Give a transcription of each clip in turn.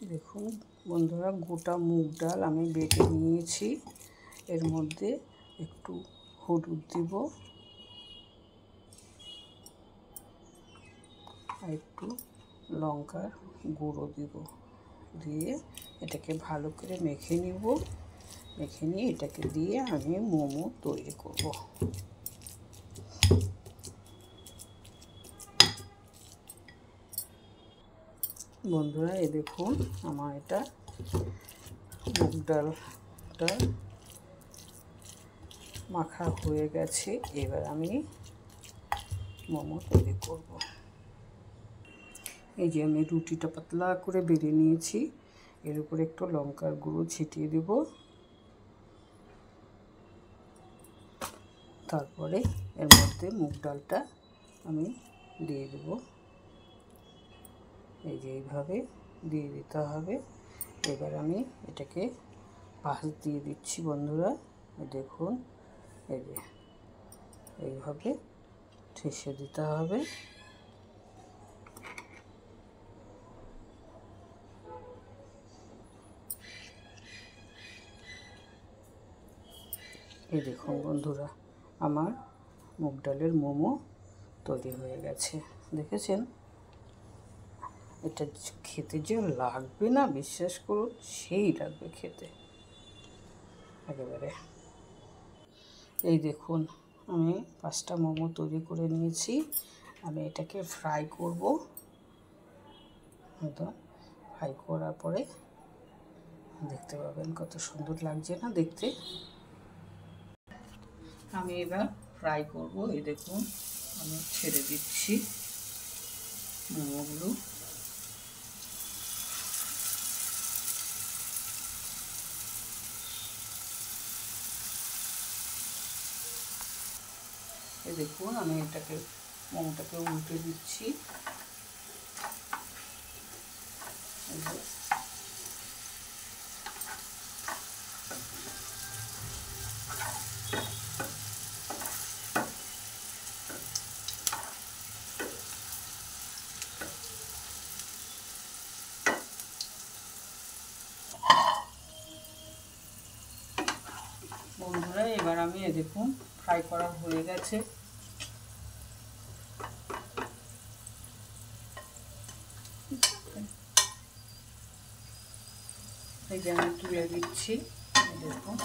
দেখুন বন্ধুরা, গোটা মুগ ডাল আমি বেটে নিয়েছি। এর মধ্যে একটু হলুদ দিব আর একটু লঙ্কার গুঁড়ো দিব, দিয়ে এটাকে ভালো করে মেখে নিব। মেখে নিয়ে এটাকে দিয়ে আমি মোমো তৈরি করব। বন্ধুরা, এই দেখুন আমার এটা মুগ ডালটা মাখা হয়ে গেছে। এবার আমি মোমো তৈরি করব। এই যে আমি রুটিটা পাতলা করে বেলে নিয়েছি, এর উপরে একটু লঙ্কার গুঁড়ো ছিটিয়ে দেব। তারপরে এর মধ্যে মুগ ডালটা আমি দিয়ে দেব। এই যে এইভাবে দিয়ে দিতে হবে। এবার আমি এটাকে পাশ দিয়ে দিচ্ছি বন্ধুরা। দেখুন, এই যে এইভাবে ঠেসে দিতে হবে। এই দেখুন বন্ধুরা, আমার মুগ ডালের মোমো তৈরি হয়ে গেছে। দেখেছেন? এটা খেতে যে লাগবে না, বিশ্বাস করুন, সেই লাগবে খেতে একেবারে। এই দেখুন, আমি 5টা মোমো তৈরি করে নিয়েছি। আমি এটাকে ফ্রাই করব। ফ্রাই করার পরে দেখতে পাবেন কত সুন্দর লাগছে না দেখতে। আমি এবার ফ্রাই করব। এই দেখুন, আমি ছেড়ে দিচ্ছি মোমোগুলো। এই দেখুন, আমি মোমোটাকে উল্টে দিচ্ছি। বন্ধুরা, এবার আমি দেখুন ফ্রাই করা হয়ে গেছে। এই যে আমি তুলে দিচ্ছি। দেখুন,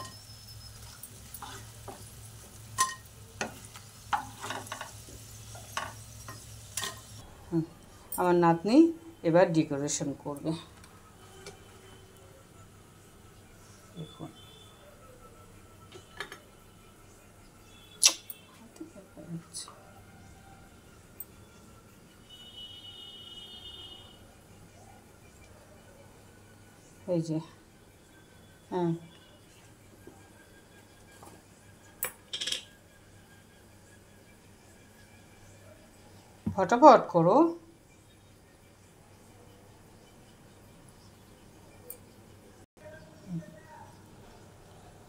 আমার নাতনি এবার ডেকোরেশন করবে। দেখুন, এই যে ফটাফট করো।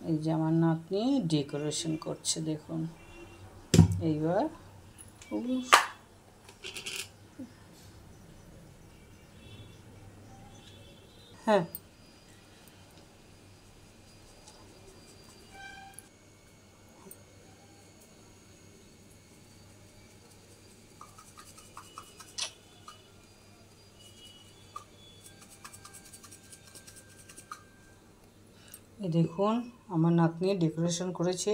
এই যে আমার নাতনি ডেকোরেশন করছে, দেখুন। এইবার হ্যাঁ, এই দেখুন আমার নাতনি ডেকোরেশন করেছে।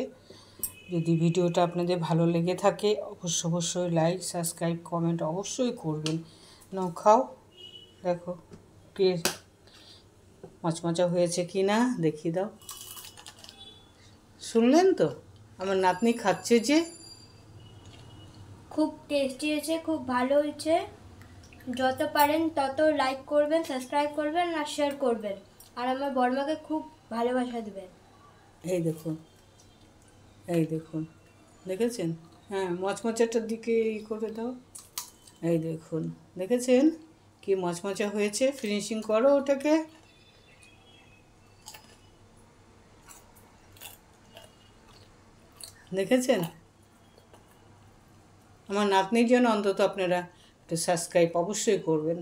যদি ভিডিওটা আপনাদের ভালো লেগে থাকে অবশ্যই লাইক, সাবস্ক্রাইব, কমেন্ট অবশ্যই করবেন। নাও খাও, দেখো কে মচমচা হয়েছে কি না দেখিয়ে দাও। শুনলেন তো আমার নাতনি খাচ্ছে যে। খুব টেস্টি হয়েছে, খুব ভালো হয়েছে। যত পারেন তত লাইক করবেন, সাবস্ক্রাইব করবেন আর শেয়ার করবেন। আর আমার বড়মাকে খুব ভালোবাসা দেবেন। এই দেখুন, এই দেখুন, দেখেছেন? হ্যাঁ, মচমচাটার দিকে করে দাও। এই দেখুন, দেখেছেন কি মচমচা হয়েছে? ফিনিশিং করো ওটাকে। দেখেছেন? আমার নাতনির জন্য অন্তত আপনারা একটু সাবস্ক্রাইব অবশ্যই করবেন।